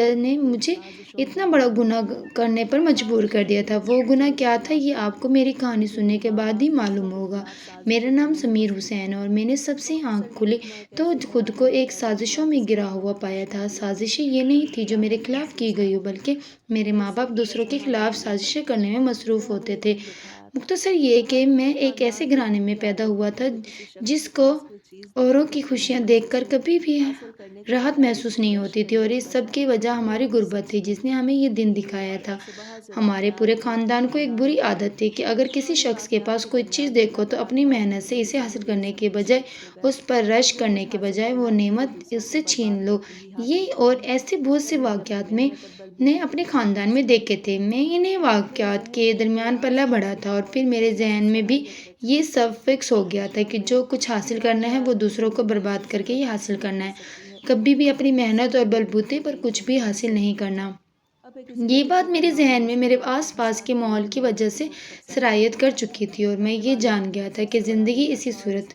وجہ نے مجھے اتنا بڑا گناہ کرنے پر مجبور کر دیا تھا۔ وہ گناہ کیا تھا یہ آپ کو میری کہانی سننے کے بعد ہی معلوم ہوگا۔ میرا نام سمیر حسین ہے اور میں نے سب سے آنکھ کھلی تو خود کو ایک سازشوں میں گرا ہوا پایا تھا۔ سازشیں یہ نہیں تھی جو میرے خلاف کی گئی ہو، بلکہ میرے ماں باپ دوسروں کے خلاف سازشیں کرنے میں مصروف ہوتے تھے۔ مختصر یہ کہ میں ایک ایسے گھرانے میں پیدا ہوا تھا جس کو اوروں کی خوشیاں دیکھ کر کبھی بھی راحت محسوس نہیں ہوتی تھی، اور اس سب کی وجہ ہماری غربت تھی جس نے ہمیں یہ دن دکھایا تھا۔ ہمارے پورے خاندان کو ایک بری عادت تھی کہ اگر کسی شخص کے پاس کوئی چیز دیکھو تو اپنی محنت سے اسے حاصل کرنے کے بجائے، اس پر رشک کرنے کے بجائے وہ نعمت اس سے چھین لو۔ یہ اور ایسے بہت سے واقعات میں نے اپنے خاندان میں دیکھے تھے۔ میں انہیں واقعات کے درمیان پلا بڑھا تھا اور پھر میرے ذہن میں بھی یہ سب فکس ہو گیا تھا کہ جو کچھ حاصل کرنا ہے وہ دوسروں کو برباد کر کے ہی حاصل کرنا ہے، کبھی بھی اپنی محنت اور بلبوتے پر کچھ بھی حاصل نہیں کرنا۔ یہ بات میرے ذہن میں میرے آس پاس کے ماحول کی وجہ سے سرایت کر چکی تھی، اور میں یہ جان گیا تھا کہ زندگی اسی صورت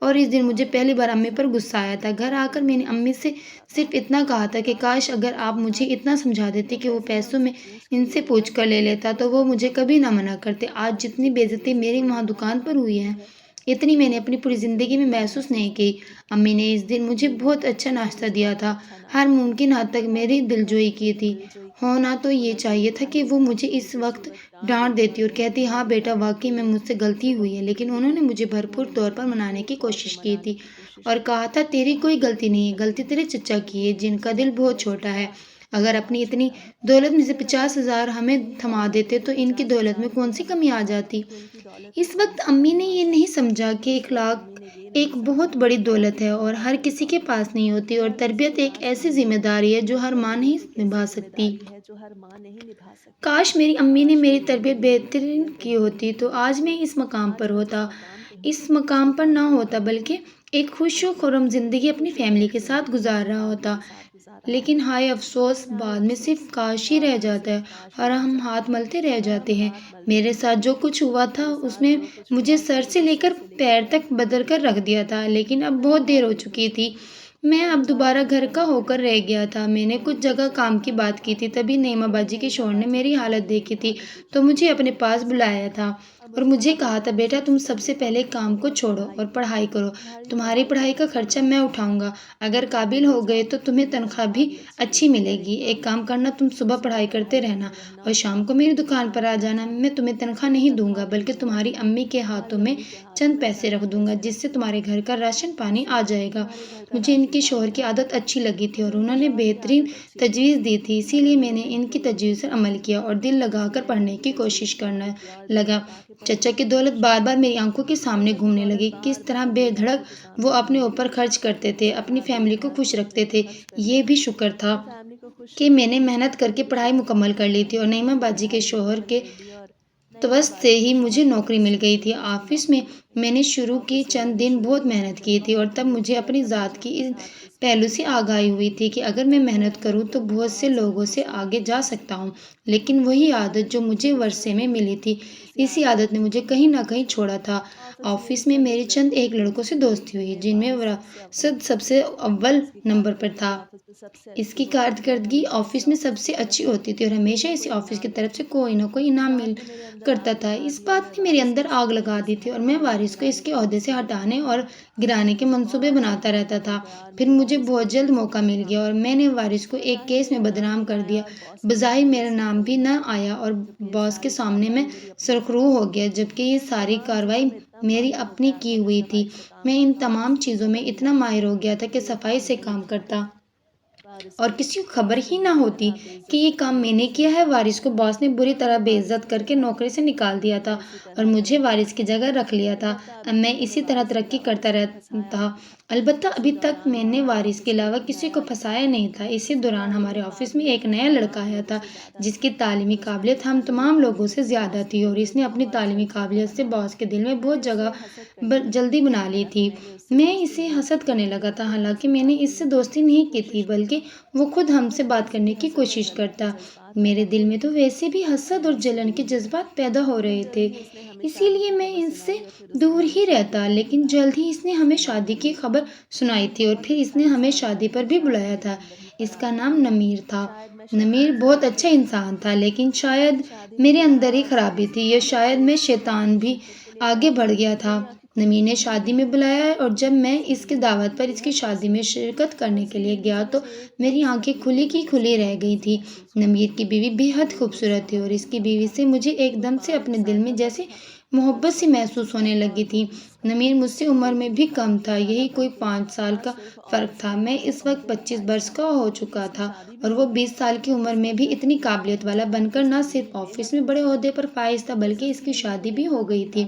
اور اس دن مجھے پہلی بار امی پر غصہ آیا تھا۔ گھر آ کر میں نے امی سے صرف اتنا کہا تھا کہ کاش اگر آپ مجھے اتنا سمجھا دیتے کہ وہ پیسوں میں ان سے پوچھ کر لے لیتا تو وہ مجھے کبھی نہ منع کرتے۔ آج جتنی بے عزتی میری وہاں دکان پر ہوئی ہے اتنی میں نے اپنی پوری زندگی میں محسوس نہیں کی۔ امی نے اس دن مجھے بہت اچھا ناشتہ دیا تھا، ہر ممکن حد تک میری دلجوئی کی تھی۔ ہونا تو یہ چاہیے تھا کہ وہ مجھے اس وقت ڈانٹ دیتی اور کہتی ہاں بیٹا واقعی میں مجھ سے غلطی ہوئی ہے، لیکن انہوں نے مجھے بھرپور طور پر منانے کی کوشش کی تھی اور کہا تھا تیری کوئی غلطی نہیں ہے، غلطی تیرے چچا کی ہے جن کا دل بہت چھوٹا ہے۔ اگر اپنی اتنی دولت میں سے 50,000 ہمیں تھما دیتے تو ان کی دولت میں کون سی کمی آ جاتی۔ اس وقت امی نے یہ نہیں سمجھا کہ اخلاق ایک بہت بڑی دولت ہے اور ہر کسی کے پاس نہیں ہوتی، اور تربیت ایک ایسی ذمہ داری ہے جو ہر ماں نہیں نبھا سکتی۔ کاش میری امی نے میری تربیت بہترین کی ہوتی تو آج میں اس مقام پر ہوتا، اس مقام پر نہ ہوتا بلکہ ایک خوش و خرم زندگی اپنی فیملی کے ساتھ گزار رہا ہوتا۔ لیکن ہائے افسوس، بعد میں صرف کاش ہی رہ جاتا ہے اور ہم ہاتھ ملتے رہ جاتے ہیں۔ میرے ساتھ جو کچھ ہوا تھا اس نے مجھے سر سے لے کر پیر تک بدل کر رکھ دیا تھا، لیکن اب بہت دیر ہو چکی تھی۔ میں اب دوبارہ گھر کا ہو کر رہ گیا تھا۔ میں نے کچھ جگہ کام کی بات کی تھی، تبھی نعیمہ باجی کے شوہر نے میری حالت دیکھی تھی تو مجھے اپنے پاس بلایا تھا اور مجھے کہا تھا بیٹا تم سب سے پہلے کام کو چھوڑو اور پڑھائی کرو، تمہاری پڑھائی کا خرچہ میں اٹھاؤں گا، اگر قابل ہو گئے تو تمہیں تنخواہ بھی اچھی ملے گی۔ ایک کام کرنا، تم صبح پڑھائی کرتے رہنا اور شام کو میری دکان پر آ جانا۔ میں تمہیں تنخواہ نہیں دوں گا بلکہ تمہاری امی کے ہاتھوں میں چند پیسے رکھ دوں گا جس سے تمہارے گھر کا راشن پانی آ جائے گا۔ مجھے ان کے شوہر کی عادت اچھی لگی تھی اور انہوں نے بہترین تجویز دی تھی، اسی لیے میں نے ان کی تجویز پر عمل کیا اور دل لگا کر پڑھنے کی کوشش کرنا لگا۔ چچا کی دولت بار بار میری آنکھوں کے سامنے گھومنے لگی، کس طرح بے دھڑک وہ اپنے اوپر خرچ کرتے تھے، اپنی فیملی کو خوش رکھتے تھے۔ یہ بھی شکر تھا کہ میں نے محنت کر کے پڑھائی مکمل کر لی تھی اور نعیمہ باجی کے شوہر کے توسط سے ہی مجھے نوکری مل گئی تھی۔ آفس میں نے شروع کے چند دن بہت محنت کی تھی اور تب مجھے اپنی ذات کی اس پہلو سے آگاہی ہوئی تھی کہ اگر میں محنت کروں تو بہت سے لوگوں سے آگے جا سکتا ہوں، لیکن وہی عادت جو مجھے ورثے میں ملی تھی، اسی عادت نے مجھے کہیں نہ کہیں چھوڑا تھا۔ آفس میں میری چند ایک لڑکوں سے دوستی ہوئی جن میں وراثت سب سے اول نمبر پر تھا۔ اس کی کارکردگی آفس میں سب سے اچھی ہوتی تھی اور ہمیشہ اسے آفس کی طرف سے کوئی نہ کوئی انعام مل کرتا تھا۔ اس بات نے میرے اندر آگ لگا دی تھی اور میں وارث کو اس کے عہدے سے ہٹانے اور گرانے کے منصوبے بناتا رہتا تھا۔ پھر مجھے بہت جلد موقع مل گیا اور میں نے وارث کو ایک کیس میں بدنام کر دیا۔ بظاہر میرا نام بھی نہ آیا اور باس کے سامنے میں سرخرو ہو گیا، جبکہ یہ ساری کارروائی میری اپنی کی ہوئی تھی۔ میں ان تمام چیزوں میں اتنا ماہر ہو گیا تھا کہ صفائی سے کام کرتا اور کسی کو خبر ہی نہ ہوتی کہ یہ کام میں نے کیا ہے۔ وارث کو باس نے بری طرح بے عزت کر کے نوکری سے نکال دیا تھا اور مجھے وارث کی جگہ رکھ لیا تھا۔ اب میں اسی طرح ترقی کرتا رہتا، البتہ ابھی تک میں نے وارث کے علاوہ کسی کو پھنسایا نہیں تھا۔ اسی دوران ہمارے آفس میں ایک نیا لڑکا آیا تھا جس کی تعلیمی قابلیت ہم تمام لوگوں سے زیادہ تھی اور اس نے اپنی تعلیمی قابلیت سے باس کے دل میں بہت جگہ جلدی بنا لی تھی۔ میں اسے حسد کرنے لگا تھا، حالانکہ میں نے اس سے دوستی نہیں کی تھی بلکہ وہ خود ہم سے بات کرنے کی کوشش کرتا۔ میرے دل میں تو ویسے بھی حسد اور جلن کے جذبات پیدا ہو رہے تھے، اسی لیے میں اس سے دور ہی رہتا۔ لیکن جلد ہی اس نے ہمیں شادی کی خبر سنائی تھی اور پھر اس نے ہمیں شادی پر بھی بلایا تھا۔ اس کا نام نمیر تھا۔ نمیر بہت اچھا انسان تھا، لیکن شاید میرے اندر ہی خرابی تھی یا شاید میں شیطان بھی آگے بڑھ گیا تھا۔ نمیر نے شادی میں بلایا اور جب میں اس کی دعوت پر اس کی شادی میں شرکت کرنے کے لیے گیا تو میری آنکھیں کھلی کی کھلی رہ گئی تھی۔ نمیر کی بیوی بے حد خوبصورت تھی اور اس کی بیوی سے مجھے ایک دم سے اپنے دل میں جیسے محبت سی محسوس ہونے لگی تھی۔ نمیر مجھ سے عمر میں بھی کم تھا، یہی کوئی 5 سال کا فرق تھا۔ میں اس وقت 25 برس کا ہو چکا تھا اور وہ 20 سال کی عمر میں بھی اتنی قابلیت والا بن کر نہ صرف آفس میں بڑے عہدے پر فائز تھا بلکہ اس کی شادی بھی ہو گئی تھی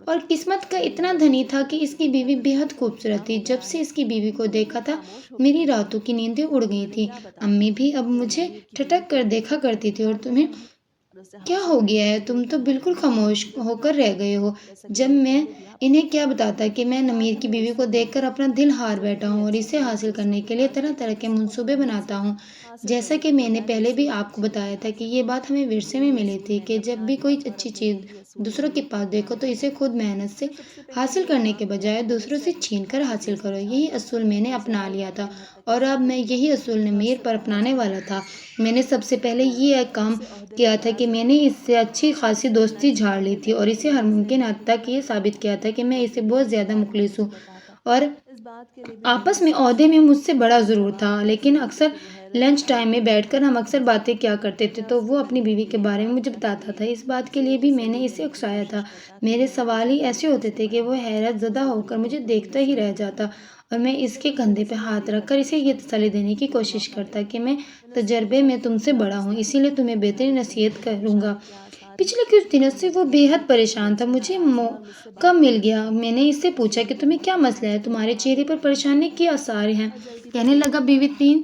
اور قسمت کا اتنا دھنی تھا کہ اس کی بیوی بے حد خوبصورت تھی۔ جب سے اس کی بیوی کو دیکھا تھا میری راتوں کی نیندیں اڑ گئی تھیں۔ امی بھی اب مجھے ٹھٹک کر دیکھا کرتی تھی اور تمہیں کیا ہو گیا ہے، تم تو بالکل خاموش ہو کر رہ گئے ہو۔ جب میں انہیں کیا بتاتا کہ میں نمیر کی بیوی کو دیکھ کر اپنا دل ہار بیٹھا ہوں اور اسے حاصل کرنے کے لیے طرح طرح کے منصوبے بناتا ہوں۔ جیسا کہ میں نے پہلے بھی آپ کو بتایا تھا کہ یہ بات ہمیں ورثے میں ملی تھی کہ جب بھی کوئی اچھی چیز دوسروں کے پاس دیکھو تو اسے خود محنت سے حاصل کرنے کے بجائے دوسروں سے چھین کر حاصل کرو۔ یہی اصول میں نے اپنا لیا تھا اور اب میں یہی اصول نمیر پر اپنانے والا تھا۔ میں نے سب سے پہلے یہ ایک کام کیا تھا کہ میں نے اس سے اچھی خاصی دوستی جھاڑ لی تھی اور اسے ہر ممکن حد تک یہ ثابت کیا تھا کہ میں اسے بہت زیادہ مخلص ہوں اور آپس میں عہدے میں مجھ سے بڑا ضرور تھا، لیکن اکثر لنچ ٹائم میں بیٹھ کر ہم اکثر باتیں کیا کرتے تھے تو وہ اپنی بیوی کے بارے میں مجھے بتاتا تھا۔ اس بات کے لیے بھی میں نے اسے اکسایا تھا۔ میرے سوال ہی ایسے ہوتے تھے کہ وہ حیرت زدہ ہو کر مجھے دیکھتا ہی رہ جاتا اور میں اس کے کندھے پہ ہاتھ رکھ کر اسے یہ تسلی دینے کی کوشش کرتا کہ میں تجربے میں تم سے بڑا ہوں، اسی لیے تمہیں بہترین نصیحت کروں گا۔ پچھلے کچھ دنوں سے وہ بے حد پریشان تھا۔ مجھے موقع مل گیا، میں نے اس سے پوچھا کہ تمہیں کیا مسئلہ ہے، تمہارے چہرے پر پریشانی کے آثار ہیں۔ کہنے لگا بیوی 3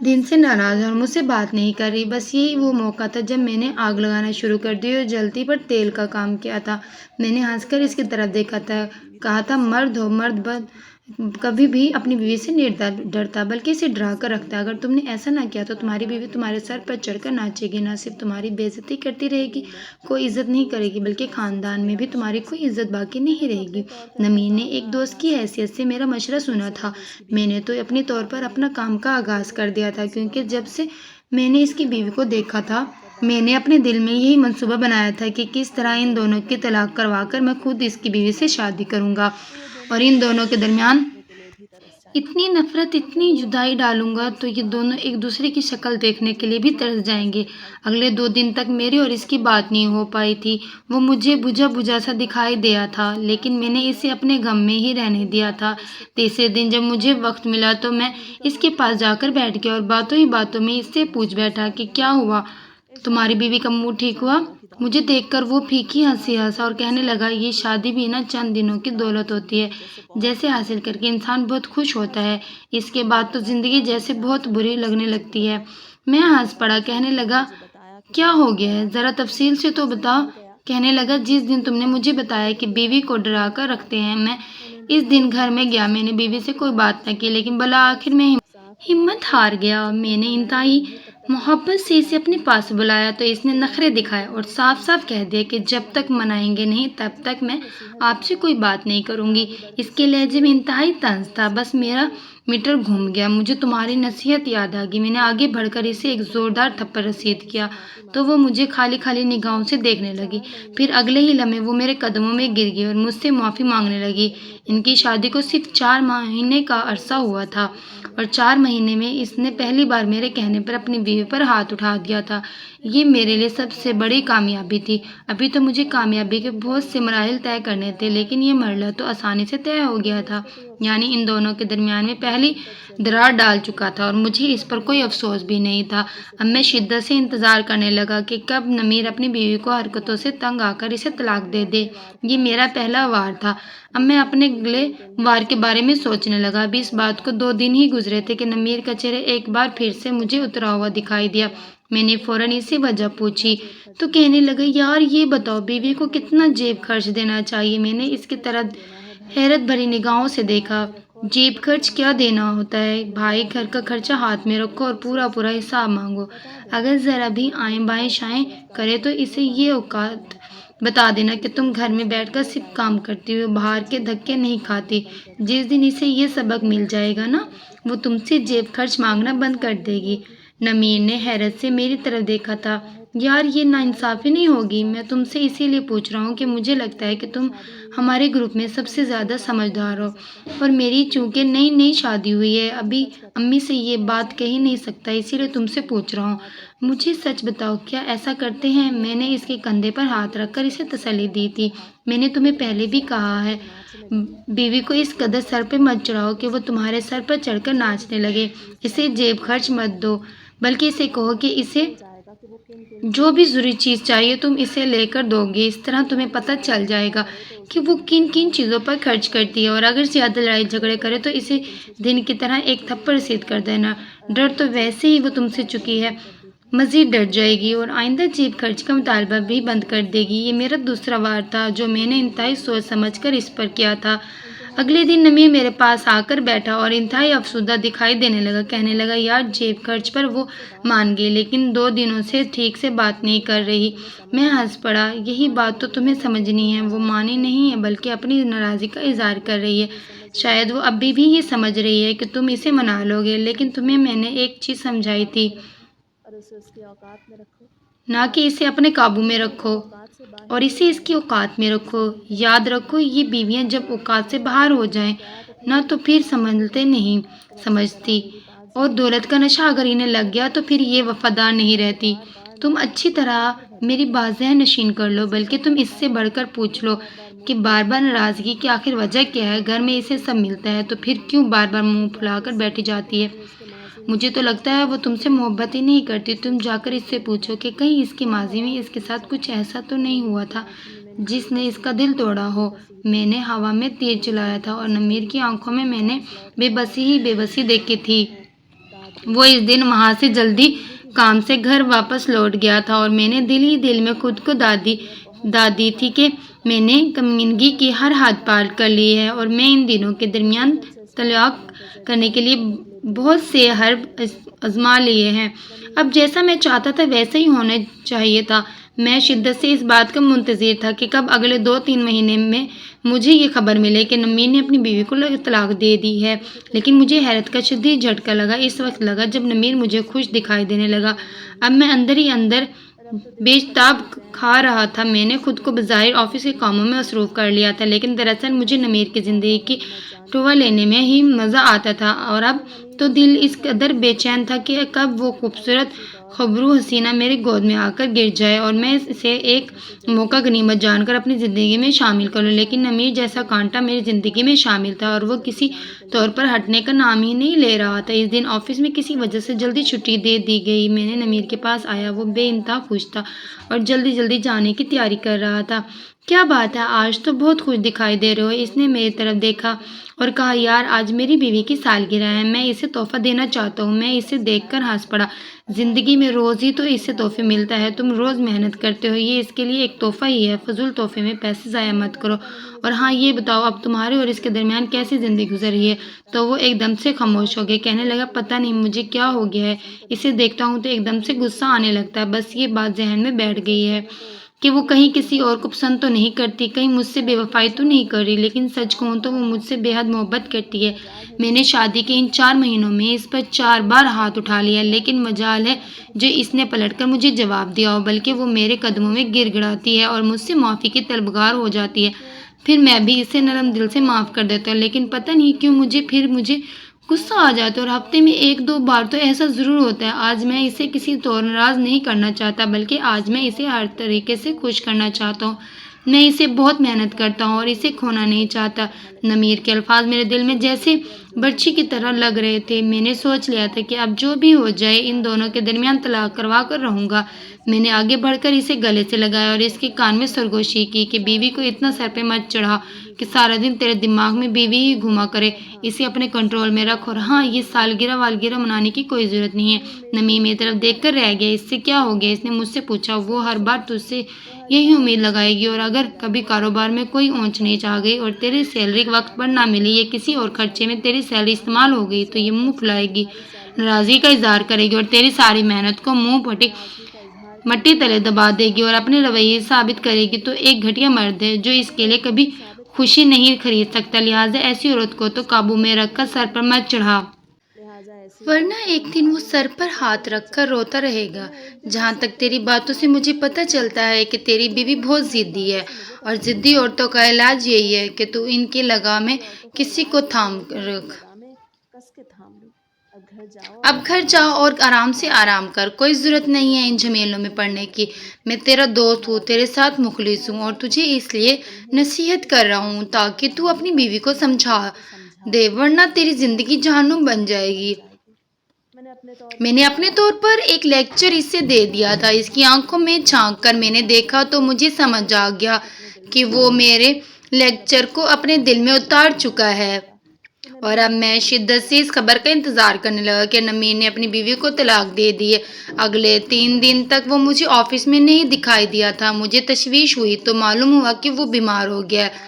دن سے ناراض ہے اور مجھ سے بات نہیں کر رہی۔ بس یہی وہ موقع تھا جب میں نے آگ لگانا شروع کر دی اور جلتی پر تیل کا کام کیا تھا۔ میں نے ہنس کر اس کی طرف دیکھا تھا، کہا تھا مرد ہو، مرد کبھی بھی اپنی بیوی سے نہیں ڈرتا بلکہ اسے ڈرا کر رکھتا ہے۔ اگر تم نے ایسا نہ کیا تو تمہاری بیوی تمہارے سر پر چڑھ کر ناچے گی، نہ صرف تمہاری بے عزتی کرتی رہے گی، کوئی عزت نہیں کرے گی، بلکہ خاندان میں بھی تمہاری کوئی عزت باقی نہیں رہے گی۔ نمیر نے ایک دوست کی حیثیت سے میرا مشورہ سنا تھا۔ میں نے تو اپنی طور پر اپنا کام کا آغاز کر دیا تھا، کیونکہ جب سے میں نے اس کی بیوی کو دیکھا تھا میں نے اپنے دل میں یہی منصوبہ بنایا تھا کہ کس طرح ان دونوں کی طلاق کروا کر میں خود اس کی بیوی سے شادی کروں گا اور ان دونوں کے درمیان اتنی نفرت، اتنی جدائی ڈالوں گا تو یہ دونوں ایک دوسرے کی شکل دیکھنے کے لیے بھی ترس جائیں گے۔ اگلے 2 دن تک میری اور اس کی بات نہیں ہو پائی تھی۔ وہ مجھے بجھا بجھا سا دکھائی دیا تھا، لیکن میں نے اسے اپنے غم میں ہی رہنے دیا تھا۔ تیسرے دن جب مجھے وقت ملا تو میں اس کے پاس جا کر بیٹھ گیا اور باتوں ہی باتوں میں اس سے پوچھ بیٹھا کہ کیا ہوا، تمہاری بیوی کا منہ ٹھیک ہوا؟ مجھے دیکھ کر وہ پھیکی ہنسی ہنسا اور کہنے لگا، یہ شادی بھی نہ چند دنوں کی دولت ہوتی ہے جیسے حاصل کر کے انسان بہت خوش ہوتا ہے، اس کے بعد تو زندگی جیسے بہت بری لگنے لگتی ہے۔ میں ہنس پڑا۔ کہنے لگا، کیا ہو گیا ہے، ذرا تفصیل سے تو بتاؤ۔ کہنے لگا، جس دن تم نے مجھے بتایا کہ بیوی کو ڈرا کر رکھتے ہیں، میں اس دن گھر میں گیا۔ میں نے بیوی سے کوئی بات نہ کی، لیکن بالآخر میں ہمت ہار گیا۔ میں نے انتہائی محبت سے اسے اپنے پاس بلایا تو اس نے نخرے دکھائے اور صاف صاف کہہ دیا کہ جب تک منائیں گے نہیں تب تک میں آپ سے کوئی بات نہیں کروں گی۔ اس کے لہجے میں انتہائی طنز تھا۔ بس میرا میٹر گھوم گیا۔ مجھے تمہاری نصیحت یاد آ گئی۔ میں نے آگے بڑھ کر اسے ایک زوردار تھپڑ رسید کیا تو وہ مجھے خالی خالی نگاہوں سے دیکھنے لگی۔ پھر اگلے ہی لمحے وہ میرے قدموں میں گر گئی اور مجھ سے معافی مانگنے لگی۔ ان کی شادی کو صرف 4 مہینے کا عرصہ ہوا تھا اور 4 مہینے میں اس نے پہلی بار میرے کہنے پر اپنی بیوی پر ہاتھ اٹھا دیا تھا۔ یہ میرے لیے سب سے بڑی کامیابی تھی۔ ابھی تو مجھے کامیابی کے بہت سے مراحل طے کرنے تھے، لیکن یہ مرحلہ تو آسانی سے طے ہو گیا تھا۔ یعنی ان دونوں کے درمیان میں پہلی درار ڈال چکا تھا اور مجھے اس پر کوئی افسوس بھی نہیں تھا۔ اب میں شدت سے انتظار کرنے لگا کہ کب نمیر اپنی بیوی کو حرکتوں سے تنگ آ کر اسے طلاق دے دے۔ یہ میرا پہلا وار تھا۔ اب میں اپنے اگلے وار کے بارے میں سوچنے لگا۔ ابھی اس بات کو 2 دن ہی گزرے تھے کہ نمیر کا چہرہ ایک بار پھر سے مجھے اترا ہوا دکھائی دیا۔ میں نے فوراً اس سے وجہ پوچھی تو کہنے لگا، یار یہ بتاؤ بیوی کو کتنا جیب خرچ دینا چاہیے؟ میں نے اس کی طرف حیرت بھری نگاہوں سے دیکھا۔ جیب خرچ کیا دینا ہوتا ہے بھائی، گھر کا خرچہ ہاتھ میں رکھو اور پورا پورا حساب مانگو۔ اگر ذرا بھی آئیں بائیں شائیں کرے تو اسے یہ اوقات بتا دینا کہ تم گھر میں بیٹھ کر صرف کام کرتی ہو، باہر کے دھکے نہیں کھاتی۔ جس دن اسے یہ سبق مل جائے گا نا، وہ تم سے جیب خرچ مانگنا بند کر دے گی۔ نمیر نے حیرت سے میری طرف دیکھا تھا۔ یار یہ ناانصافی نہیں ہوگی؟ میں تم سے اسی لیے پوچھ رہا ہوں کہ مجھے لگتا ہے کہ تم ہمارے گروپ میں سب سے زیادہ سمجھدار ہو اور میری چونکہ نئی نئی شادی ہوئی ہے، ابھی امی سے یہ بات کہی نہیں سکتا، اسی لیے تم سے پوچھ رہا ہوں۔ مجھے سچ بتاؤ، کیا ایسا کرتے ہیں؟ میں نے اس کے کندھے پر ہاتھ رکھ کر اسے تسلی دی تھی۔ میں نے تمہیں پہلے بھی کہا ہے، بیوی کو اس قدر سر پہ مت چڑھاؤ کہ وہ تمہارے سر پر چڑھ کر ناچنے لگے۔ اسے جیب خرچ مت دو، بلکہ اسے کہو کہ اسے جو بھی ضروری چیز چاہیے تم اسے لے کر دو گے۔ اس طرح تمہیں پتہ چل جائے گا کہ وہ کن کن چیزوں پر خرچ کرتی ہے، اور اگر زیادہ لڑائی جھگڑے کرے تو اسے دن کی طرح ایک تھپڑ رسید کر دینا۔ ڈر تو ویسے ہی وہ تم سے چکی ہے، مزید ڈر جائے گی اور آئندہ جیب خرچ کا مطالبہ بھی بند کر دے گی۔ یہ میرا دوسرا وار تھا جو میں نے انتہائی سوچ سمجھ کر اس پر کیا تھا۔ اگلے دن نمیر میرے پاس آ کر بیٹھا اور انتہائی افسردہ دکھائی دینے لگا۔ کہنے لگا یار جیب خرچ پر وہ مان گئی لیکن 2 دنوں سے ٹھیک سے بات نہیں کر رہی۔ میں ہنس پڑا۔ یہی بات تو تمہیں سمجھنی ہے، وہ مانی نہیں ہے بلکہ اپنی ناراضگی کا اظہار کر رہی ہے۔ شاید وہ ابھی بھی یہ سمجھ رہی ہے کہ تم اسے منا لو گے، لیکن تمہیں میں نے ایک چیز سمجھائی تھی، اور اسے اس کی اوقات میں رکھو، نہ کہ اسے اپنے قابو میں رکھو اوقات سے باہر اور اسے اس کی اوقات میں رکھو۔ یاد رکھو یہ بیویاں جب اوقات سے باہر ہو جائیں نہ تو پھر سنبھلتے نہیں سمجھتی، اور دولت کا نشہ اگر انہیں لگ گیا تو پھر یہ وفادار نہیں رہتی۔ تم اچھی طرح میری بات ذہن نشین کر لو، بلکہ تم اس سے بڑھ کر پوچھ لو کہ بار بار ناراضگی کی آخر وجہ کیا ہے۔ گھر میں اسے سب ملتا ہے تو پھر کیوں بار بار منہ پھلا کر بیٹھی جاتی ہے؟ مجھے تو لگتا ہے وہ تم سے محبت ہی نہیں کرتی۔ تم جا کر اس سے پوچھو کہ کہیں اس کے ماضی میں اس کے ساتھ کچھ ایسا تو نہیں ہوا تھا جس نے اس کا دل توڑا ہو۔ میں نے ہوا میں تیر چلایا تھا اور نمیر کی آنکھوں میں میں نے بے بسی ہی بے بسی دیکھی تھی۔ وہ اس دن وہاں سے جلدی کام سے گھر واپس لوٹ گیا تھا اور میں نے دل ہی دل میں خود کو داد دی تھی کہ میں نے کمینگی کی ہر حد پار کر لی ہے اور میں ان دونوں کے درمیان طلاق کرنے کے لیے بہت سے حرب آزما لیے ہیں۔ اب جیسا میں چاہتا تھا ویسا ہی ہونا چاہیے تھا۔ میں شدت سے اس بات کا منتظر تھا کہ کب اگلے 2-3 مہینے میں مجھے یہ خبر ملے کہ نمیر نے اپنی بیوی کو طلاق دے دی ہے، لیکن مجھے حیرت کا شدید جھٹکا لگا۔ اس وقت لگا جب نمیر مجھے خوش دکھائی دینے لگا۔ اب میں اندر ہی اندر بیشتاب کھا رہا تھا۔ میں نے خود کو بظاہر آفس کے کاموں میں مصروف کر لیا تھا، لیکن دراصل مجھے نمیر کی زندگی کی ٹور لینے میں ہی مزہ آتا تھا، اور اب تو دل اس قدر بے چین تھا کہ کب وہ خوبصورت خبرو حسینہ میری گود میں آ کر گر جائے اور میں اسے ایک موقع غنیمت جان کر اپنی زندگی میں شامل کر لوں۔ لیکن نمیر جیسا کانٹا میری زندگی میں شامل تھا اور وہ کسی طور پر ہٹنے کا نام ہی نہیں لے رہا تھا۔ اس دن آفس میں کسی وجہ سے جلدی چھٹی دے دی گئی۔ میں نے نمیر کے پاس آیا، وہ بے انتہا خوش تھا اور جلدی جلدی جانے کی تیاری کر رہا تھا۔ کیا بات ہے، آج تو بہت خوش دکھائی دے رہے ہو۔ اس نے میری طرف دیکھا اور کہا یار آج میری بیوی کی سالگرہ ہے، میں اسے تحفہ دینا چاہتا ہوں۔ میں اسے دیکھ کر ہنس پڑا۔ زندگی میں روز ہی تو اس سے تحفے ملتا ہے، تم روز محنت کرتے ہو، یہ اس کے لیے ایک تحفہ ہی ہے۔ فضول تحفے میں پیسے ضائع مت کرو، اور ہاں یہ بتاؤ اب تمہارے اور اس کے درمیان کیسی زندگی گزر رہی ہے؟ تو وہ ایک دم سے خاموش ہو گیا۔ کہنے لگا پتہ نہیں مجھے کیا ہو گیا ہے، اسے دیکھتا ہوں تو ایک دم سے غصہ آنے لگتا ہے۔ بس یہ بات ذہن میں بیٹھ گئی ہے کہ وہ کہیں کسی اور کو پسند تو نہیں کرتی، کہیں مجھ سے بے وفائی تو نہیں کر رہی، لیکن سچ کہوں تو وہ مجھ سے بے حد محبت کرتی ہے۔ میں نے شادی کے ان 4 مہینوں میں اس پر 4 بار ہاتھ اٹھا لیا، لیکن مجال ہے جو اس نے پلٹ کر مجھے جواب دیا ہو، بلکہ وہ میرے قدموں میں گر گڑاتی ہے اور مجھ سے معافی کی طلبگار ہو جاتی ہے۔ پھر میں بھی اسے نرم دل سے معاف کر دیتا ہوں، لیکن پتہ نہیں کیوں مجھے غصہ آ جاتا ہے، اور ہفتے میں 1-2 بار تو ایسا ضرور ہوتا ہے۔ آج میں اسے کسی طور ناراض نہیں کرنا چاہتا، بلکہ آج میں اسے ہر طریقے سے خوش کرنا چاہتا ہوں۔ میں اسے بہت محنت کرتا ہوں اور اسے کھونا نہیں چاہتا۔ نمیر کے الفاظ میرے دل میں جیسے برچھی کی طرح لگ رہے تھے۔ میں نے سوچ لیا تھا کہ اب جو بھی ہو جائے ان دونوں کے درمیان طلاق کروا کر رہوں گا۔ میں نے آگے بڑھ کر اسے گلے سے لگایا اور اس کے کان میں سرگوشی کی کہ بیوی کو اتنا سر پہ مت چڑھا کہ سارا دن تیرے دماغ میں بیوی ہی گھوما کرے، اسے اپنے کنٹرول میں رکھ، اور ہاں یہ سالگرہ والگرہ منانے کی کوئی ضرورت نہیں ہے۔ نمیر میری طرف دیکھ کر رہ گیا۔ اس سے کیا ہو گیا؟ اس نے مجھ سے پوچھا۔ وہ ہر بار تجھ سے یہی امید لگائے گی، اور اگر کبھی کاروبار میں کوئی اونچ نیچ آ گئی اور تیری سیلری وقت پر نہ ملی یا کسی اور خرچے میں تیری سیلری استعمال ہو گئی تو یہ منہ پھلائے گی، ناراضگی کا اظہار کرے گی اور تیری ساری محنت کو منہ مٹی تلے دبا دے گی اور اپنے رویے ثابت کرے گی تو ایک گھٹیا مرد ہے جو اس کے لیے کبھی خوشی نہیں خرید سکتا۔ لہٰذا ایسی عورت کو تو قابو میں رکھ کر سر پر مت چڑھا، ورنہ ایک دن وہ سر پر ہاتھ رکھ کر روتا رہے گا۔ جہاں تک تیری باتوں سے مجھے پتہ چلتا ہے کہ تیری بیوی بہت ضدی ہے، اور ضدی عورتوں کا علاج یہی ہے کہ تو ان کی لگام میں کسی کو تھام رکھ۔ اب گھر جاؤ اور آرام سے آرام کر، کوئی ضرورت نہیں ہے ان جھمیلوں میں پڑنے کی۔ میں تیرا دوست ہوں، تیرے ساتھ مخلص ہوں، اور تجھے اس لیے نصیحت کر رہا ہوں تاکہ تو اپنی بیوی کو سمجھا دے، ورنہ تیری زندگی جہنم بن جائے گی۔ میں نے اپنے طور پر ایک لیکچر اسے دے دیا تھا۔ اس کی آنکھوں میں جھانک کر میں نے دیکھا تو مجھے سمجھ آ گیا کہ وہ میرے لیکچر کو اپنے دل میں اتار چکا ہے، اور اب میں شدت سے اس خبر کا انتظار کرنے لگا کہ نمیر نے اپنی بیوی کو طلاق دے دی ہے۔ اگلے 3 دن تک وہ مجھے آفس میں نہیں دکھائی دیا تھا۔ مجھے تشویش ہوئی تو معلوم ہوا کہ وہ بیمار ہو گیا ہے۔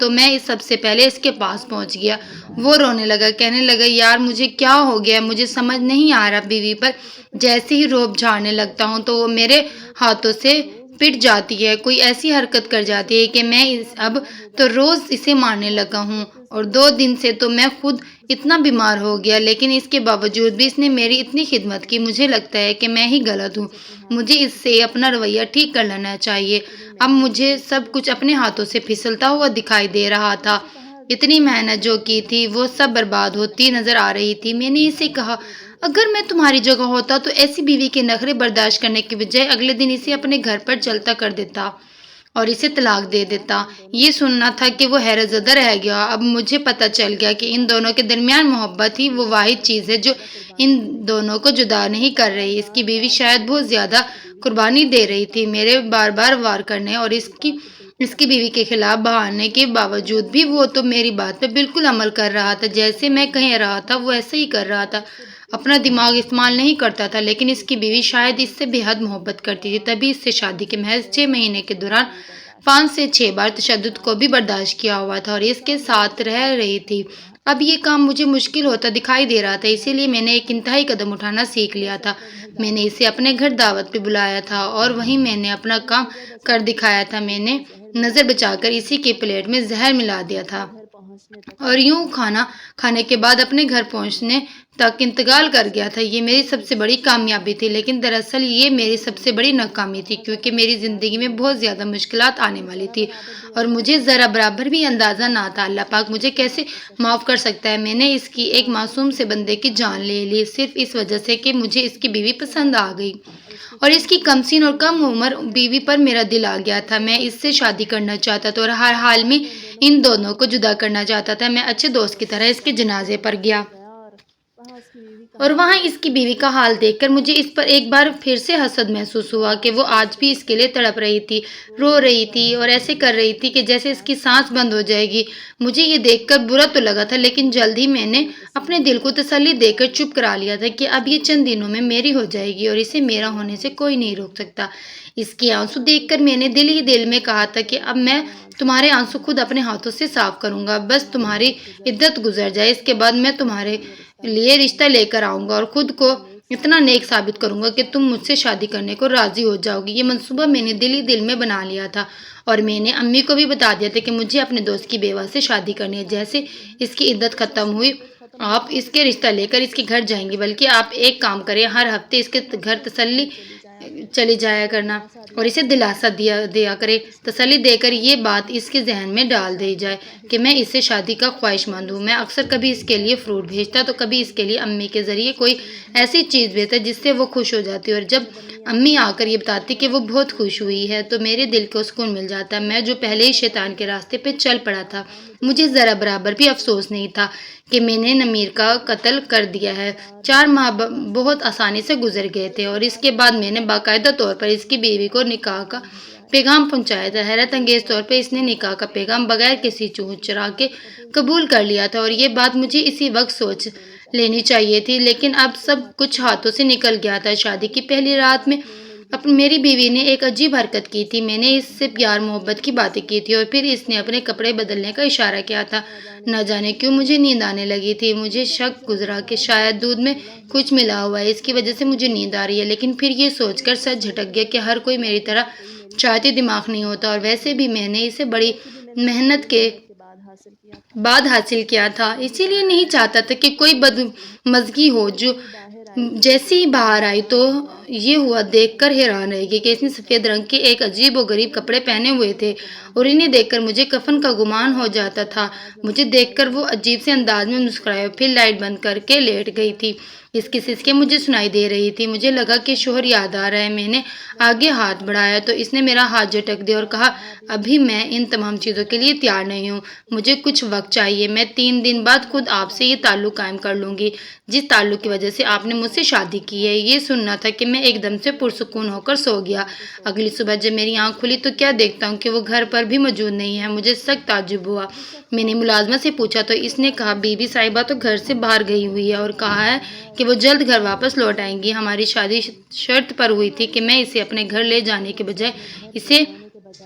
تو میں سب سے پہلے اس کے پاس پہنچ گیا۔ وہ رونے لگا، کہنے لگا یار مجھے کیا ہو گیا، مجھے سمجھ نہیں آ رہا۔ بیوی پر جیسے ہی روب جھاڑنے لگتا ہوں تو وہ میرے ہاتھوں سے پٹ جاتی ہے، کوئی ایسی حرکت کر جاتی ہے کہ میں اب تو روز اسے مارنے لگا ہوں، اور 2 دن سے تو میں خود اتنا بیمار ہو گیا، لیکن اس کے باوجود بھی اس نے میری اتنی خدمت کی۔ مجھے لگتا ہے کہ میں ہی غلط ہوں، مجھے اس سے اپنا رویہ ٹھیک کر لینا چاہیے۔ اب مجھے سب کچھ اپنے ہاتھوں سے پھسلتا ہوا دکھائی دے رہا تھا، اتنی محنت جو کی تھی وہ سب برباد ہوتی نظر آ رہی تھی۔ میں نے اسے کہا اگر میں تمہاری جگہ ہوتا تو ایسی بیوی کے نخرے برداشت کرنے کی بجائے اگلے دن اسے اپنے گھر پر چلتا کر دیتا اور اسے طلاق دے دیتا۔ یہ سننا تھا کہ وہ حیرت زدہ رہ گیا۔ اب مجھے پتہ چل گیا کہ ان دونوں کے درمیان محبت ہی وہ واحد چیز ہے جو ان دونوں کو جدا نہیں کر رہی۔ اس کی بیوی شاید بہت زیادہ قربانی دے رہی تھی، میرے بار بار وار کرنے اور اس کی بیوی کے خلاف بہانے کے باوجود بھی وہ تو میری بات پہ بالکل عمل کر رہا تھا، جیسے میں کہہ رہا تھا وہ ایسے ہی کر رہا تھا، اپنا دماغ استعمال نہیں کرتا تھا۔ لیکن اس کی بیوی شاید اس سے بے حد محبت کرتی تھی، تبھی اس سے شادی کے محض 6 مہینے کے دوران 5 سے 6 بار تشدد کو بھی برداشت کیا ہوا تھا اور اس کے ساتھ رہ رہی تھی۔ اب یہ کام مجھے مشکل ہوتا دکھائی دے رہا تھا، اسی لیے میں نے ایک انتہائی قدم اٹھانا سیکھ لیا تھا۔ میں نے اسے اپنے گھر دعوت پہ بلایا تھا اور وہیں میں نے اپنا کام کر دکھایا تھا۔ میں نے نظر بچا کر اسی کے پلیٹ میں زہر ملا دیا تھا اور یوں کھانا کھانے کے بعد اپنے گھر پہنچنے تک انتقال کر گیا تھا۔ یہ میری سب سے بڑی کامیابی تھی، لیکن دراصل یہ میری سب سے بڑی ناکامی تھی، کیونکہ میری زندگی میں بہت زیادہ مشکلات آنے والی تھی اور مجھے ذرا برابر بھی اندازہ نہ تھا اللہ پاک مجھے کیسے معاف کر سکتا ہے۔ میں نے اس کی ایک معصوم سے بندے کی جان لے لی، صرف اس وجہ سے کہ مجھے اس کی بیوی پسند آ گئی اور اس کی کم سن اور کم عمر بیوی پر میرا دل آ گیا تھا۔ میں اس سے شادی کرنا چاہتا تھا اور ہر حال میں ان دونوں کو جدا کرنا چاہتا تھا۔ میں اچھے دوست کی طرح اس کے جنازے پر گیا اور وہاں اس کی بیوی کا حال دیکھ کر مجھے اس پر ایک بار پھر سے حسد محسوس ہوا کہ وہ آج بھی اس کے لیے تڑپ رہی تھی، رو رہی تھی اور ایسے کر رہی تھی کہ جیسے اس کی سانس بند ہو جائے گی۔ مجھے یہ دیکھ کر برا تو لگا تھا، لیکن جلد ہی میں نے اپنے دل کو تسلی دے کر چپ کرا لیا تھا کہ اب یہ چند دنوں میں میری ہو جائے گی اور اسے میرا ہونے سے کوئی نہیں روک سکتا۔ اس کے آنسو دیکھ کر میں نے دل ہی دل میں کہا تھا کہ اب میں تمہارے آنسو خود اپنے ہاتھوں سے صاف کروں گا، بس تمہاری عدت گزر جائے، اس کے بعد میں تمہارے لیے رشتہ لے کر آؤں گا اور خود کو اتنا نیک ثابت کروں گا کہ تم مجھ سے شادی کرنے کو راضی ہو جاؤ گی۔ یہ منصوبہ میں نے دل ہی دل میں بنا لیا تھا اور میں نے امی کو بھی بتا دیا تھا کہ مجھے اپنے دوست کی بیوہ سے شادی کرنی ہے۔ جیسے اس کی عدت ختم ہوئی آپ اس کے رشتہ لے کر اس کے گھر جائیں گے، بلکہ آپ ایک کام کریں، ہر ہفتے اس کے گھر تسلی چلی جایا کرنا اور اسے دلاسا دیا کرے، تسلی دے کر یہ بات اس کے ذہن میں ڈال دی جائے کہ میں اس سے شادی کا خواہش مند ہوں۔ میں اکثر کبھی اس کے لیے فروٹ بھیجتا تو کبھی اس کے لیے امی کے ذریعے کوئی ایسی چیز بھیجتا جس سے وہ خوش ہو جاتی، اور جب امی آ کر یہ بتاتی کہ وہ بہت خوش ہوئی ہے تو میرے دل کو سکون مل جاتا۔ میں جو پہلے ہی شیطان کے راستے پہ چل پڑا تھا، مجھے ذرا برابر بھی افسوس نہیں تھا کہ میں نے نمیر کا قتل کر دیا ہے۔ 4 ماہ بہت آسانی سے گزر گئے تھے اور اس کے بعد میں نے باقاعدہ طور پر اس کی بیوی کو نکاح کا پیغام پہنچایا تھا۔ حیرت انگیز طور پر اس نے نکاح کا پیغام بغیر کسی چوہ چرا کے قبول کر لیا تھا، اور یہ بات مجھے اسی وقت سوچ لینی چاہیے تھی، لیکن اب سب کچھ ہاتھوں سے نکل گیا تھا۔ شادی کی پہلی رات میں میری بیوی نے ایک عجیب حرکت کی تھی۔ میں نے اس سے پیار محبت کی باتیں کی تھی اور پھر اس نے اپنے کپڑے بدلنے کا اشارہ کیا تھا۔ نہ جانے کیوں مجھے نیند آنے لگی تھی۔ مجھے شک گزرا کہ شاید دودھ میں کچھ ملا ہوا ہے، اس کی وجہ سے مجھے نیند آ رہی ہے، لیکن پھر یہ سوچ کر سر جھٹک گیا کہ ہر کوئی میری طرح شاعتی دماغ نہیں ہوتا، اور ویسے بھی میں نے اسے بڑی محنت کے بعد حاصل کیا تھا، اسی لیے نہیں چاہتا تھا کہ کوئی بدمزگی ہو۔ جو جیسے ہی باہر آئی تو یہ ہوا دیکھ کر حیران رہ گئی کہ اس نے سفید رنگ کے ایک عجیب و غریب کپڑے پہنے ہوئے تھے اور انہیں دیکھ کر مجھے کفن کا گمان ہو جاتا تھا۔ مجھے دیکھ کر وہ عجیب سے انداز میں مسکرائی اور پھر لائٹ بند کر کے لیٹ گئی تھی۔ اس کی سسکیاں مجھے سنائی دے رہی تھی۔ مجھے لگا کہ شوہر یاد آ رہا ہے۔ میں نے آگے ہاتھ بڑھایا تو اس نے میرا ہاتھ جھٹک دیا اور کہا ابھی میں ان تمام چیزوں کے لیے تیار نہیں ہوں، مجھے کچھ وقت چاہیے۔ میں 3 دن بعد خود آپ سے یہ تعلق قائم کر لوں گی جس تعلق کی وجہ سے آپ نے مجھ سے شادی کی ہے۔ یہ سننا تھا کہ میں ایک دم سے پرسکون ہو کر سو گیا۔ اگلی صبح جب میری آنکھ کھلی تو کیا دیکھتا ہوں کہ وہ گھر پر بھی موجود نہیں ہے۔ مجھے سخت تعجب ہوا۔ میں نے ملازمہ سے پوچھا تو اس نے کہا بی بی صاحبہ تو گھر سے باہر گئی ہوئی ہے اور کہا ہے کہ وہ جلد گھر واپس لوٹ آئیں گی۔ ہماری شادی شرط پر ہوئی تھی کہ میں اسے اپنے گھر لے جانے کے بجائے اسے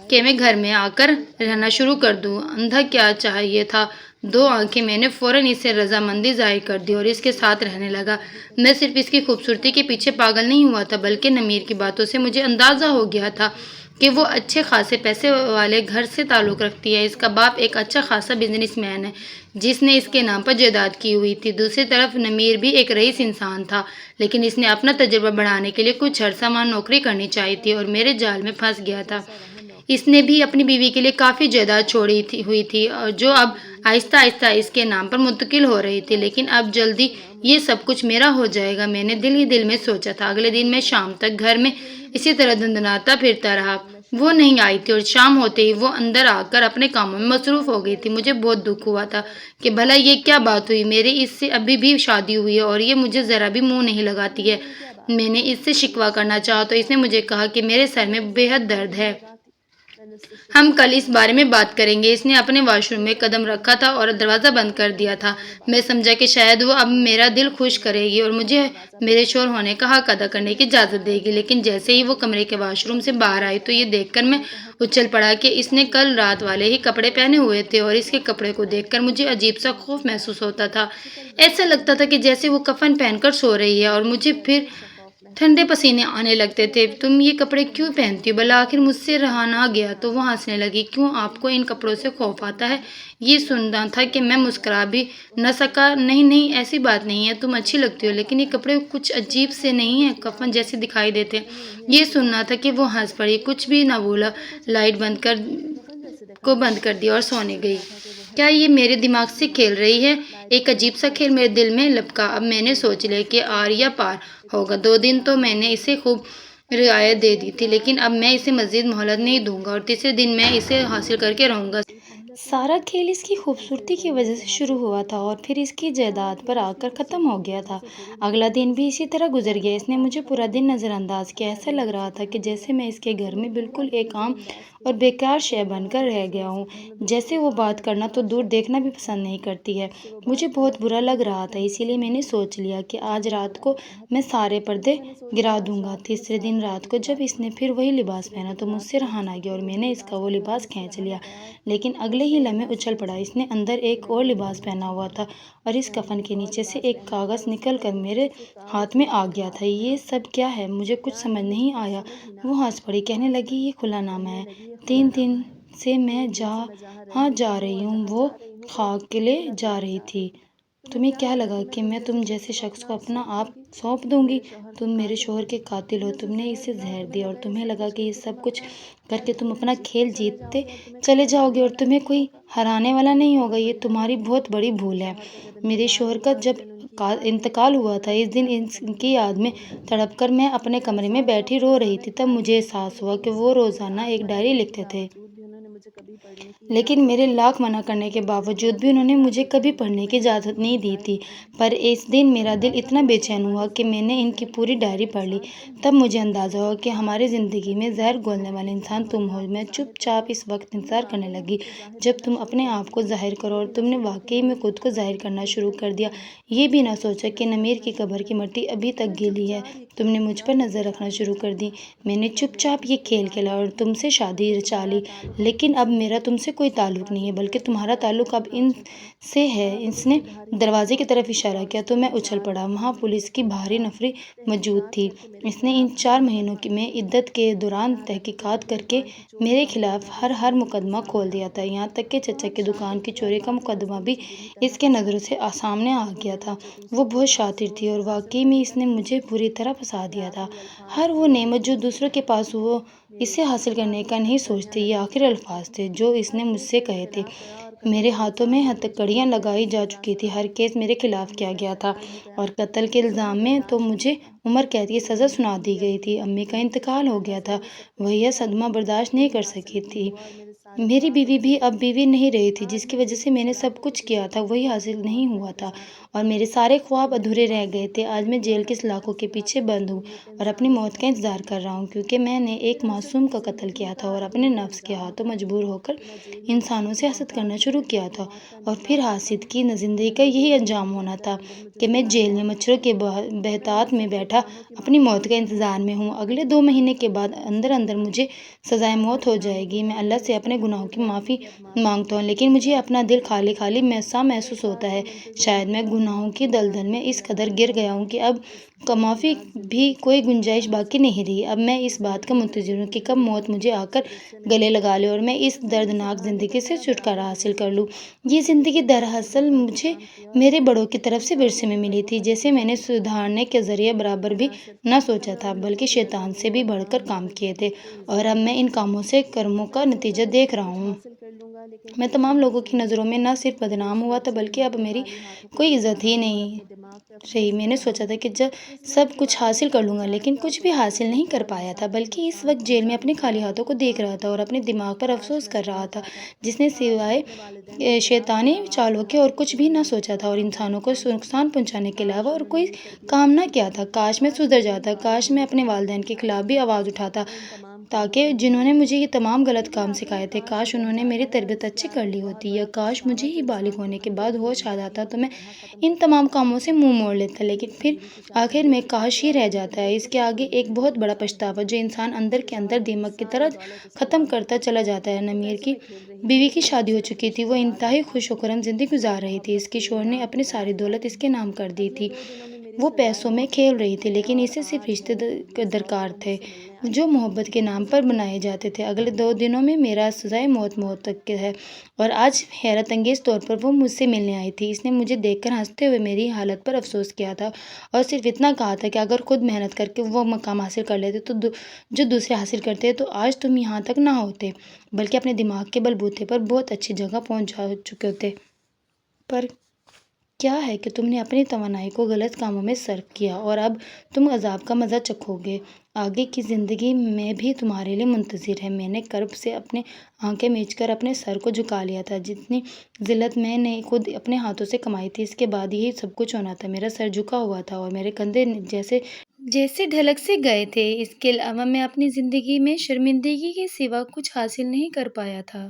کہ میں گھر میں آ کر رہنا شروع کر دوں۔ اندھا کیا چاہیے تھا، 2 آنکھیں۔ میں نے فوراً اس سے رضامندی ظاہر کر دی اور اس کے ساتھ رہنے لگا۔ میں صرف اس کی خوبصورتی کے پیچھے پاگل نہیں ہوا تھا، بلکہ نمیر کی باتوں سے مجھے اندازہ ہو گیا تھا کہ وہ اچھے خاصے پیسے والے گھر سے تعلق رکھتی ہے۔ اس کا باپ ایک اچھا خاصا بزنس مین ہے جس نے اس کے نام پر جائیداد کی ہوئی تھی۔ دوسری طرف نمیر بھی ایک رئیس انسان تھا، لیکن اس نے اپنا تجربہ بڑھانے کے لیے کچھ عرصہ وہاں نوکری کرنی چاہی تھی اور میرے جال میں پھنس گیا تھا۔ اس نے بھی اپنی بیوی کے لیے کافی جائیداد چھوڑی ہوئی تھی جو اب آہستہ آہستہ اس کے نام پر منتقل ہو رہی تھی، لیکن اب جلدی یہ سب کچھ میرا ہو جائے گا، میں نے دل ہی دل میں سوچا تھا۔ اگلے دن میں شام تک گھر میں اسی طرح دندناتا پھرتا رہا۔ وہ نہیں آئی تھی اور شام ہوتے ہی وہ اندر آ کر اپنے کاموں میں مصروف ہو گئی تھی۔ مجھے بہت دکھ ہوا تھا کہ بھلا یہ کیا بات ہوئی، میری اس سے ابھی بھی شادی ہوئی ہے اور یہ مجھے ذرا بھی منہ نہیں لگاتی ہے۔ میں نے اس سے شکوہ کرنا چاہا تو اس نے مجھے کہا کہ میرے سر میں بے حد درد ہے، ہم کل اس بارے میں بات کریں گے۔ اس نے اپنے واش روم میں قدم رکھا تھا اور دروازہ بند کر دیا تھا۔ میں سمجھا کہ شاید وہ اب میرا دل خوش کرے گی اور مجھے میرے شوہر ہونے کا حق ادا کرنے کی اجازت دے گی، لیکن جیسے ہی وہ کمرے کے واش روم سے باہر آئی تو یہ دیکھ کر میں اچھل پڑا کہ اس نے کل رات والے ہی کپڑے پہنے ہوئے تھے اور اس کے کپڑے کو دیکھ کر مجھے عجیب سا خوف محسوس ہوتا تھا۔ ایسا لگتا تھا کہ جیسے وہ کفن پہن کر سو رہی ہے اور مجھے پھر ٹھنڈے پسینے آنے لگتے تھے۔ تم یہ کپڑے کیوں پہنتی ہو؟ بالآخر مجھ سے رہا نہ گیا تو وہ ہنسنے لگی۔ کیوں آپ کو ان کپڑوں سے خوف آتا ہے؟ یہ سننا تھا کہ میں مسکرا بھی نہ سکا۔ نہیں نہیں، ایسی بات نہیں ہے، تم اچھی لگتی ہو، لیکن یہ کپڑے کچھ عجیب سے نہیں ہیں، کفن جیسے دکھائی دیتے ہیں۔ یہ سننا تھا کہ وہ ہنس پڑی، کچھ بھی نہ بولا، لائٹ بند کر دیا اور سونے گئی۔ کیا یہ میرے دماغ سے کھیل رہی ہے؟ ایک عجیب سا کھیل میرے دل میں لپکا۔ اب میں نے سوچ لیا کہ آر یا پار ہوگا۔ 2 دن تو میں نے اسے خوب رعایت دے دی تھی، لیکن اب میں اسے مزید مہلت نہیں دوں گا اور تیسرے دن میں اسے حاصل کر کے رہوں گا۔ سارا کھیل اس کی خوبصورتی کی وجہ سے شروع ہوا تھا اور پھر اس کی جائیداد پر آ کر ختم ہو گیا تھا۔ اگلا دن بھی اسی طرح گزر گیا۔ اس نے مجھے پورا دن نظر انداز کیا۔ ایسا لگ رہا تھا کہ جیسے میں اس کے گھر میں بالکل ایک عام اور بیکار شے بن کر رہ گیا ہوں، جیسے وہ بات کرنا تو دور دیکھنا بھی پسند نہیں کرتی ہے۔ مجھے بہت برا لگ رہا تھا، اسی لیے میں نے سوچ لیا کہ آج رات کو میں سارے پردے گرا دوں گا۔ تیسرے دن رات کو جب اس نے پھر وہی لباس پہنا تو مجھ سے رہا نہ گیا اور میں نے اس کا وہ لباس کھینچ لیا، لیکن اگلے ہی لمحے اچھل پڑا۔ اس نے اندر ایک اور لباس پہنا ہوا تھا اور اس کفن کے نیچے سے ایک کاغذ نکل کر میرے ہاتھ میں آ گیا تھا۔ یہ سب کیا ہے؟ مجھے کچھ سمجھ نہیں آیا۔ وہ ہنس پڑی، کہنے لگی یہ کھلا نامہ ہے، 3 دن سے میں جہاں جا رہی ہوں وہ خاک لے جا رہی تھی۔ تمہیں کیا لگا کہ میں تم جیسے شخص کو اپنا آپ سونپ دوں گی؟ تم میرے شوہر کے قاتل ہو، تم نے اسے زہر دیا اور تمہیں لگا کہ یہ سب کچھ کر کے تم اپنا کھیل جیتتے چلے جاؤ گے اور تمہیں کوئی ہرانے والا نہیں ہوگا۔ یہ تمہاری بہت بڑی بھول ہے۔ میرے شوہر کا جب انتقال ہوا تھا، اس دن اس کی یاد میں تڑپ کر میں اپنے کمرے میں بیٹھی رو رہی تھی، تب مجھے احساس ہوا کہ وہ روزانہ ایک ڈائری لکھتے تھے، لیکن میرے لاکھ منع کرنے کے باوجود بھی انہوں نے مجھے کبھی پڑھنے کی اجازت نہیں دی تھی۔ پر اس دن میرا دل اتنا بے چین ہوا کہ میں نے ان کی پوری ڈائری پڑھ لی۔ تب مجھے اندازہ ہوا کہ ہماری زندگی میں زہر گھولنے والے انسان تم ہو۔ میں چپ چاپ اس وقت انتظار کرنے لگی جب تم اپنے آپ کو ظاہر کرو، اور تم نے واقعی میں خود کو ظاہر کرنا شروع کر دیا۔ یہ بھی نہ سوچا کہ نمیر کی قبر کی مٹی ابھی تک گیلی ہے۔ تم نے مجھ پر نظر رکھنا شروع کر دی۔ میں نے چپ چاپ یہ کھیل کھیلا اور تم سے شادی رچا لی، لیکن اب میرا تم سے کوئی تعلق نہیں ہے، بلکہ تمہارا تعلق اب ان سے ہے۔ اس نے دروازے کی طرف اشارہ کیا تو میں اچھل پڑا۔ وہاں پولیس کی بھاری نفری موجود تھی۔ اس نے ان 4 مہینوں میں عدت کے دوران تحقیقات کر کے میرے خلاف ہر مقدمہ کھول دیا تھا، یہاں تک کہ چچا کی دکان کی چوری کا مقدمہ بھی اس کے نظروں سے سامنے آ گیا تھا۔ وہ بہت شاطر تھی اور واقعی میں اس نے مجھے بری طرح پھنسا دیا تھا۔ ہر وہ نعمت جو دوسروں کے پاس وہ اسے حاصل کرنے کا نہیں سوچتے۔ یہ آخری الفاظ تھے جو اس نے مجھ سے کہے تھے۔ میرے ہاتھوں میں ہتھکڑیاں لگائی جا چکی تھیں، ہر کیس میرے خلاف کیا گیا تھا اور قتل کے الزام میں تو مجھے عمر قید کی سزا سنا دی گئی تھی۔ امی کا انتقال ہو گیا تھا، وہ یہ صدمہ برداشت نہیں کر سکی تھی۔ میری بیوی بھی اب بیوی نہیں رہی تھی، جس کی وجہ سے میں نے سب کچھ کیا تھا وہی حاصل نہیں ہوا تھا اور میرے سارے خواب ادھورے رہ گئے تھے۔ آج میں جیل کے سلاخوں کے پیچھے بند ہوں اور اپنی موت کا انتظار کر رہا ہوں، کیونکہ میں نے ایک معصوم کا قتل کیا تھا اور اپنے نفس کے ہاتھوں مجبور ہو کر انسانوں سے حسد کرنا شروع کیا تھا، اور پھر حاسد کی زندگی کا یہی انجام ہونا تھا کہ میں جیل میں مچھروں کے بہتات میں بیٹھا اپنی موت کے انتظار میں ہوں۔ اگلے 2 مہینے کے بعد اندر اندر مجھے سزائے موت ہو جائے گی۔ میں اللہ سے اپنے گناہوں کی معافی مانگتا ہوں، لیکن مجھے اپنا دل خالی خالی سا محسوس ہوتا ہے۔ شاید میں گناہوں کی دلدل میں اس قدر گر گیا ہوں کہ اب معافی بھی کوئی گنجائش باقی نہیں رہی۔ اب میں اس بات کا منتظر ہوں کہ کب موت مجھے آ کر گلے لگا لے اور میں اس دردناک زندگی سے چھٹکارا حاصل کر لوں۔ یہ زندگی دراصل مجھے میرے بڑوں کی طرف سے ورثے میں ملی تھی، جسے میں نے سدھارنے کے ذریعے برابر بھی نہ سوچا تھا، بلکہ شیطان سے بھی بڑھ کر کام کیے تھے، اور اب میں ان کاموں سے کرموں کا نتیجہ دیکھ رہا ہوں۔ میں تمام لوگوں کی نظروں میں نہ صرف بدنام ہوا تھا، بلکہ اب میری کوئی عزت ہی نہیں رہی۔ میں نے سوچا تھا کہ سب کچھ حاصل کر لوں گا، لیکن کچھ بھی حاصل نہیں کر پایا تھا، بلکہ اس وقت جیل میں اپنے خالی ہاتھوں کو دیکھ رہا تھا اور اپنے دماغ پر افسوس کر رہا تھا، جس نے سوائے شیطانی چالوں کے اور کچھ بھی نہ سوچا تھا اور انسانوں کو نقصان پہنچانے کے علاوہ اور کوئی کام نہ کیا تھا۔ کاش میں سدھر جاتا، کاش میں اپنے والدین کے خلاف بھی آواز اٹھاتا، تاکہ جنہوں نے مجھے یہ تمام غلط کام سکھائے تھے، کاش انہوں نے میری تربیت اچھی کر لی ہوتی، یا کاش مجھے ہی بالغ ہونے کے بعد ہوش آ جاتا تو میں ان تمام کاموں سے منہ موڑ لیتا، لیکن پھر آخر میں کاش ہی رہ جاتا ہے۔ اس کے آگے ایک بہت بڑا پچھتاوا جو انسان اندر کے اندر دیمک کی طرح ختم کرتا چلا جاتا ہے۔ نمیر کی بیوی کی شادی ہو چکی تھی، وہ انتہائی خوش و خرم زندگی گزار رہی تھی۔ اس کے شوہر نے اپنی ساری دولت اس کے نام کر دی تھی، وہ پیسوں میں کھیل رہی تھی، لیکن اسے صرف رشتے درکار تھے جو محبت کے نام پر بنائے جاتے تھے۔ اگلے 2 دنوں میں میرا سزائے موت متوقع ہے، اور آج حیرت انگیز طور پر وہ مجھ سے ملنے آئی تھی۔ اس نے مجھے دیکھ کر ہنستے ہوئے میری حالت پر افسوس کیا تھا اور صرف اتنا کہا تھا کہ اگر خود محنت کر کے وہ مقام حاصل کر لیتے تو جو دوسرے حاصل کرتے، تو آج تم یہاں تک نہ ہوتے، بلکہ اپنے دماغ کے بل بوتے پر بہت اچھی جگہ پہنچ چکے ہوتے۔ پر کیا ہے کہ تم نے اپنی توانائی کو غلط کاموں میں صرف کیا، اور اب تم عذاب کا مزہ چکھو گے۔ آگے کی زندگی میں بھی تمہارے لیے منتظر ہے۔ میں نے کرب سے اپنے آنکھیں میچ کر اپنے سر کو جھکا لیا تھا۔ جتنی ذلت میں نے خود اپنے ہاتھوں سے کمائی تھی، اس کے بعد یہی سب کچھ ہونا تھا۔ میرا سر جھکا ہوا تھا اور میرے کندھے جیسے ڈھلک سے گئے تھے۔ اس کے علاوہ میں اپنی زندگی میں شرمندگی کے سوا کچھ حاصل نہیں کر پایا تھا۔